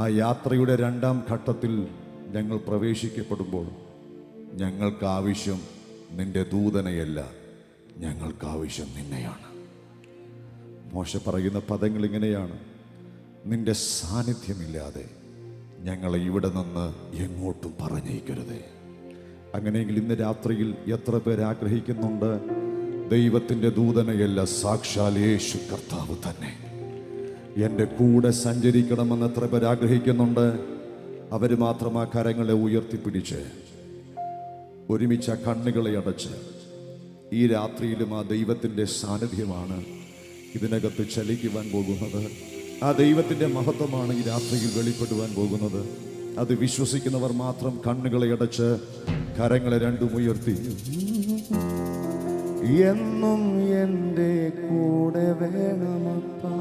ആ യാത്രയുടെ രണ്ടാം ഘട്ടത്തിൽ ഞങ്ങൾ പ്രവേശിക്കപ്പെടുമ്പോൾ ഞങ്ങൾക്ക് ആവശ്യം നിന്റെ ദൂതനെയല്ല, ഞങ്ങൾക്ക് ആവശ്യം നിന്നെയാണ്. മോശ പറയുന്ന പദങ്ങൾ ഇങ്ങനെയാണ്: നിന്റെ സാന്നിധ്യമില്ലാതെ ഞങ്ങളെ ഇവിടെ നിന്ന് എങ്ങോട്ടും പറഞ്ഞേക്കരുതേ. അങ്ങനെയെങ്കിൽ ഇന്ന് രാത്രിയിൽ എത്ര പേർ ആഗ്രഹിക്കുന്നുണ്ട് ദൈവത്തിൻ്റെ ദൂതനെയല്ല, സാക്ഷാൽ യേശു കർത്താവ് തന്നെ എൻ്റെ കൂടെ സഞ്ചരിക്കണമെന്ന് എത്ര പേർ ആഗ്രഹിക്കുന്നുണ്ട്? അവർ മാത്രം ആ കരങ്ങളെ ഉയർത്തിപ്പിടിച്ച് ഒരുമിച്ച് ആ കണ്ണുകളെ അടച്ച് ഈ രാത്രിയിലും ആ ദൈവത്തിൻ്റെ സാന്നിധ്യമാണ് ഇതിനകത്ത് ചലിക്കുവാൻ പോകുന്നത്. ആ ദൈവത്തിൻ്റെ മഹത്വമാണ് ഈ രാത്രിയിൽ വെളിപ്പെടുവാൻ പോകുന്നത്. അത് വിശ്വസിക്കുന്നവർ മാത്രം കണ്ണുകളെ അടച്ച് കരങ്ങളെ രണ്ടും ഉയർത്തി, എന്നും എൻ്റെ കൂടെ വേണമപ്പാ,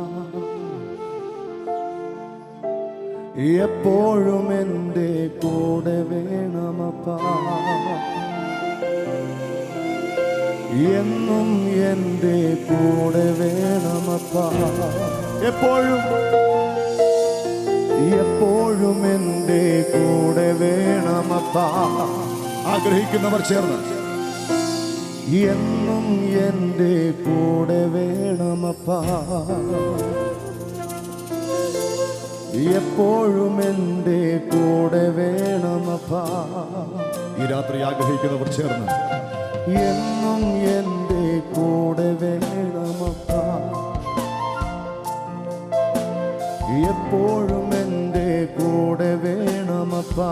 എപ്പോഴും എൻ്റെ കൂടെ വേണമപ്പാ, എന്നും എൻ്റെ കൂടെ വേണമപ്പാ, എപ്പോഴും എപ്പോഴും എൻ്റെ കൂടെ വേണമപ്പാ. ആഗ്രഹിക്കുന്നവർ ചേർന്ന് എന്നും എൻ്റെ കൂടെ വേണമപ്പാ, എപ്പോഴും എൻ്റെ കൂടെ വേണമപ്പാ. ഈ രാത്രി ആഗ്രഹിക്കുന്നവർ ചേർന്ന് എന്നും എൻ്റെ കൂടെ വേണമപ്പാ, എപ്പോഴും എൻ്റെ കൂടെ വേണമപ്പാ.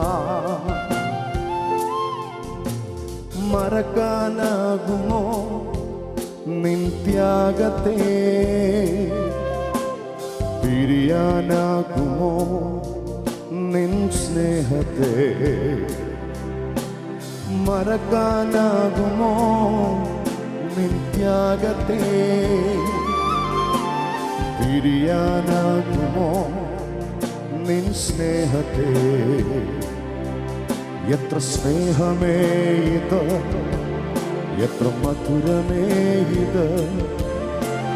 മറക്കാനാകുമോ നിൻ ത്യാഗത്തെ, പിരിയാനാകുമോ നിൻ സ്നേഹത്തെ, മറക്കാനാകുമോ നിൻ ത്യാഗത്തെ, പിരിയാനാകുമോ നിൻ സ്നേഹത്തെ. എത്ര സ്നേഹമേ ഇത്, എത്ര മധുരമേ ഇത്,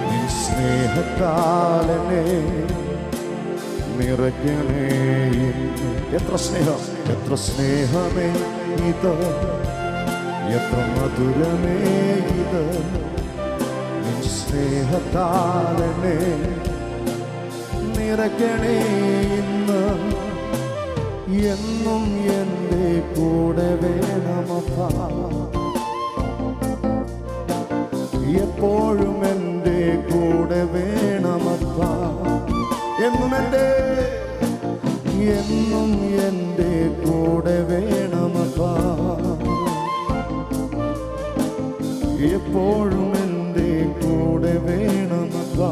നിൻ സ്നേഹത്താലനെ നിറയ്ക്കണേ ഇന്ന്. എത്ര സ്നേഹം, എത്ര സ്നേഹമേ ഇത്, എത്ര മധുരമേ ഇത്, നിൻ സ്നേഹത്താലനെ നിറയ്ക്കണേ ഇന്ന്. എന്നും എൻ്റെ കൂടെ വേണമപ്പാ, എപ്പോഴും എൻ്റെ കൂടെ വേണമപ്പാ, എന്നും എൻ്റെ കൂടെ വേണമപ്പാ, എപ്പോഴും എൻ്റെ കൂടെ വേണമപ്പാ.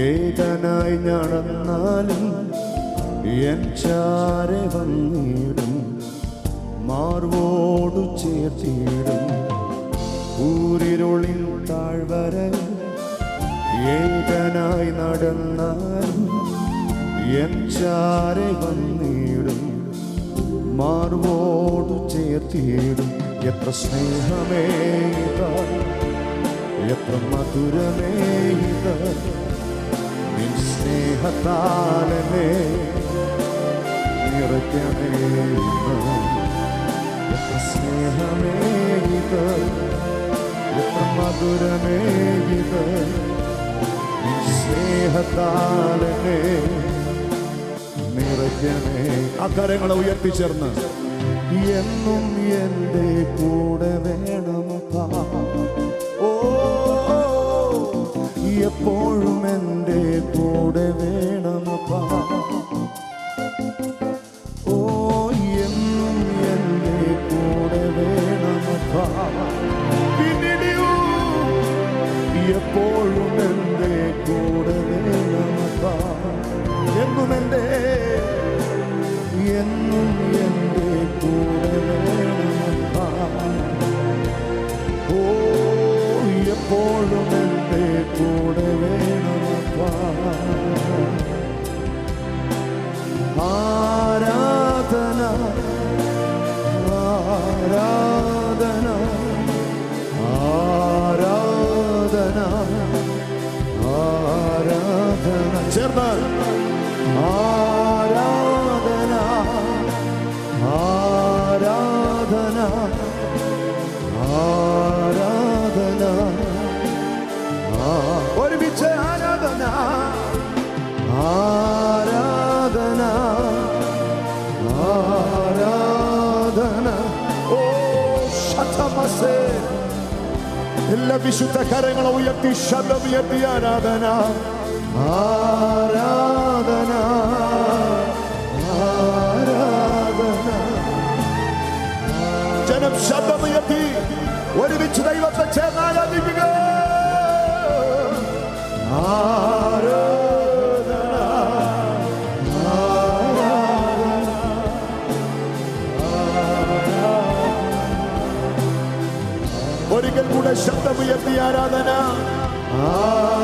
ഏകനായി നടന്നാലും എൻ ചാരെ വന്നിടും, മാർവോടു ചേർത്തിടും. ഊരിരുളിൻ താഴ്വര ഏകനായി നടന്നാലും എൻ ചാരെ വന്നിടും, മാർവോടു ചേർത്തിടും. എത്ര സ്നേഹമേ ഇത്, എത്ര മധുരമേ ഇത്, നിൻ സ്നേഹത്താലനെ നിറയ്ക്കണേ ഇന്ന്. എത്ര സ്നേഹമേ ഇത്, എത്ര മധുരമേ ഇത്, നിൻ സ്നേഹത്താലനെ നിറയ്ക്കണേ. ആ കരങ്ങളെ ഉയർത്തിച്ചേർന്ന് എന്നും എൻ്റെ കൂടെ വേണമപ്പാ, എപ്പോഴും എൻ്റെ കൂടെ വേണമപ്പാ, എന്നും എൻ്റെ കൂടെ വേണമപ്പാ. എപ്പോഴും എൻ്റെ കൂടെ വേണമപ്പാ. ആരാധന ആരാധന ആരാധന ആരാധന ചേർന്ന് ആരാധന ആരാധന ആരാധന ഒരുമിച്ച് ആരാധന ആരാധന ആരാധന. ഓ ശതമസേ എല്ലാ വിശുദ്ധ കരങ്ങളെ ഉയർത്തി ശബ്ദമുയർത്തി ആരാധന ആരാധന ആരാധന. ജനം ശബ്ദമുയർത്തി ഒരുമിച്ച് ദൈവത്തെ ചേർന്ന് ആരാധിക്കുക. ആരാധന ആരാധന ഒരിക്കൽ കൂടെ ശബ്ദമുയർത്തി ആരാധന ആരാധന